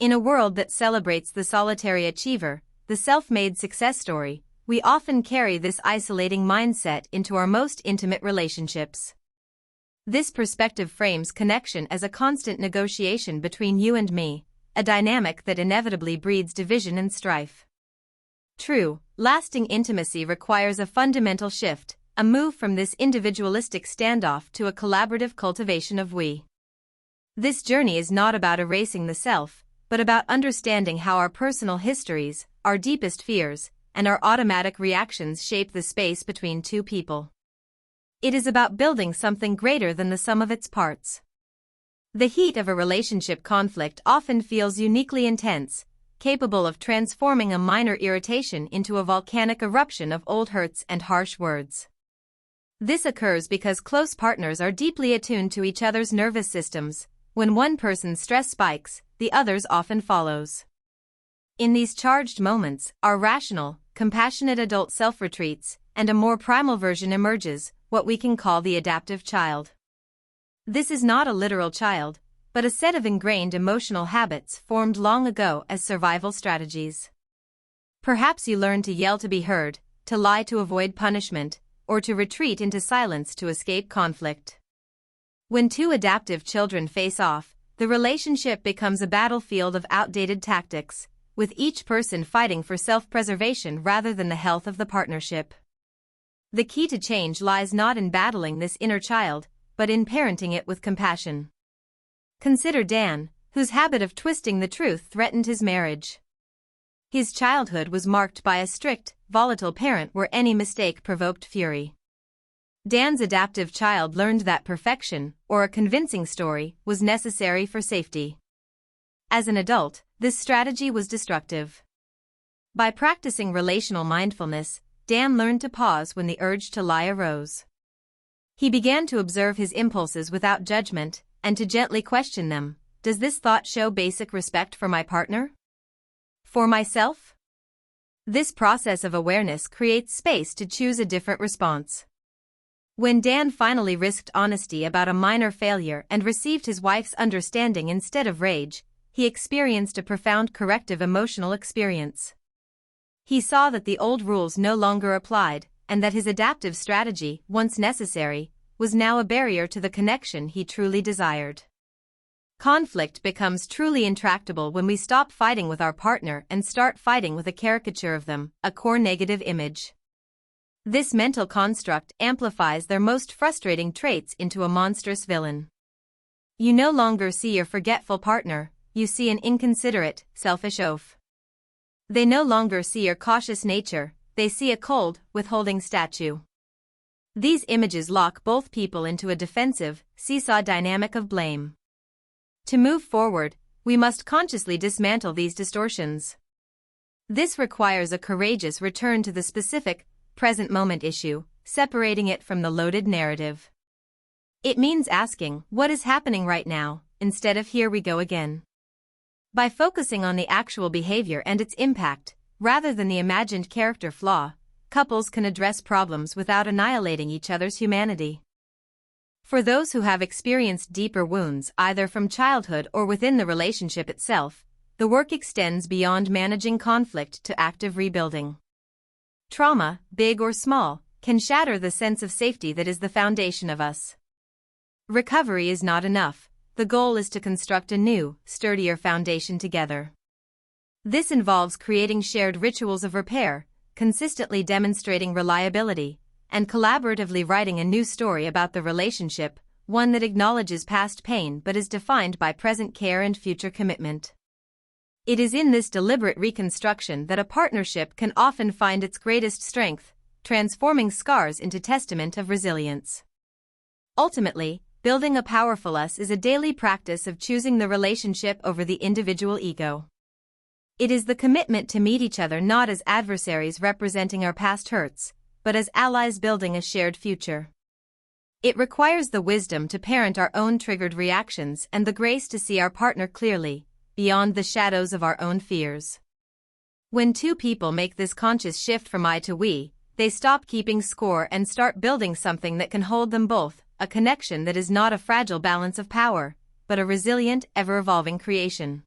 In a world that celebrates the solitary achiever, the self-made success story, we often carry this isolating mindset into our most intimate relationships. This perspective frames connection as a constant negotiation between you and me, a dynamic that inevitably breeds division and strife. True, lasting intimacy requires a fundamental shift, a move from this individualistic standoff to a collaborative cultivation of we. This journey is not about erasing the self, but about understanding how our personal histories, our deepest fears, and our automatic reactions shape the space between two people. It is about building something greater than the sum of its parts. The heat of a relationship conflict often feels uniquely intense, capable of transforming a minor irritation into a volcanic eruption of old hurts and harsh words. This occurs because close partners are deeply attuned to each other's nervous systems. When one person's stress spikes, the other's often follows. In these charged moments, our rational, compassionate adult self retreats, and a more primal version emerges, what we can call the adaptive child. This is not a literal child, but a set of ingrained emotional habits formed long ago as survival strategies. Perhaps you learned to yell to be heard, to lie to avoid punishment, or to retreat into silence to escape conflict. When two adaptive children face off, the relationship becomes a battlefield of outdated tactics, with each person fighting for self-preservation rather than the health of the partnership. The key to change lies not in battling this inner child, but in parenting it with compassion. Consider Dan, whose habit of twisting the truth threatened his marriage. His childhood was marked by a strict, volatile parent where any mistake provoked fury. Dan's adaptive child learned that perfection, or a convincing story, was necessary for safety. As an adult, this strategy was destructive. By practicing relational mindfulness, Dan learned to pause when the urge to lie arose. He began to observe his impulses without judgment, and to gently question them. Does this thought show basic respect for my partner? For myself? This process of awareness creates space to choose a different response. When Dan finally risked honesty about a minor failure and received his wife's understanding instead of rage, he experienced a profound corrective emotional experience. He saw that the old rules no longer applied, and that his adaptive strategy, once necessary, was now a barrier to the connection he truly desired. Conflict becomes truly intractable when we stop fighting with our partner and start fighting with a caricature of them, a core negative image. This mental construct amplifies their most frustrating traits into a monstrous villain. You no longer see your forgetful partner, you see an inconsiderate, selfish oaf. They no longer see your cautious nature, they see a cold, withholding statue. These images lock both people into a defensive, seesaw dynamic of blame. To move forward, we must consciously dismantle these distortions. This requires a courageous return to the specific, present moment issue, separating it from the loaded narrative. It means asking, what is happening right now, instead of here we go again. By focusing on the actual behavior and its impact, rather than the imagined character flaw, couples can address problems without annihilating each other's humanity. For those who have experienced deeper wounds either from childhood or within the relationship itself, the work extends beyond managing conflict to active rebuilding. Trauma, big or small, can shatter the sense of safety that is the foundation of us. Recovery is not enough. The goal is to construct a new, sturdier foundation together. This involves creating shared rituals of repair, consistently demonstrating reliability, and collaboratively writing a new story about the relationship, one that acknowledges past pain but is defined by present care and future commitment. It is in this deliberate reconstruction that a partnership can often find its greatest strength, transforming scars into testament of resilience. Ultimately, building a powerful us is a daily practice of choosing the relationship over the individual ego. It is the commitment to meet each other not as adversaries representing our past hurts, but as allies building a shared future. It requires the wisdom to parent our own triggered reactions and the grace to see our partner clearly, beyond the shadows of our own fears. When two people make this conscious shift from I to we, they stop keeping score and start building something that can hold them both, a connection that is not a fragile balance of power, but a resilient, ever-evolving creation.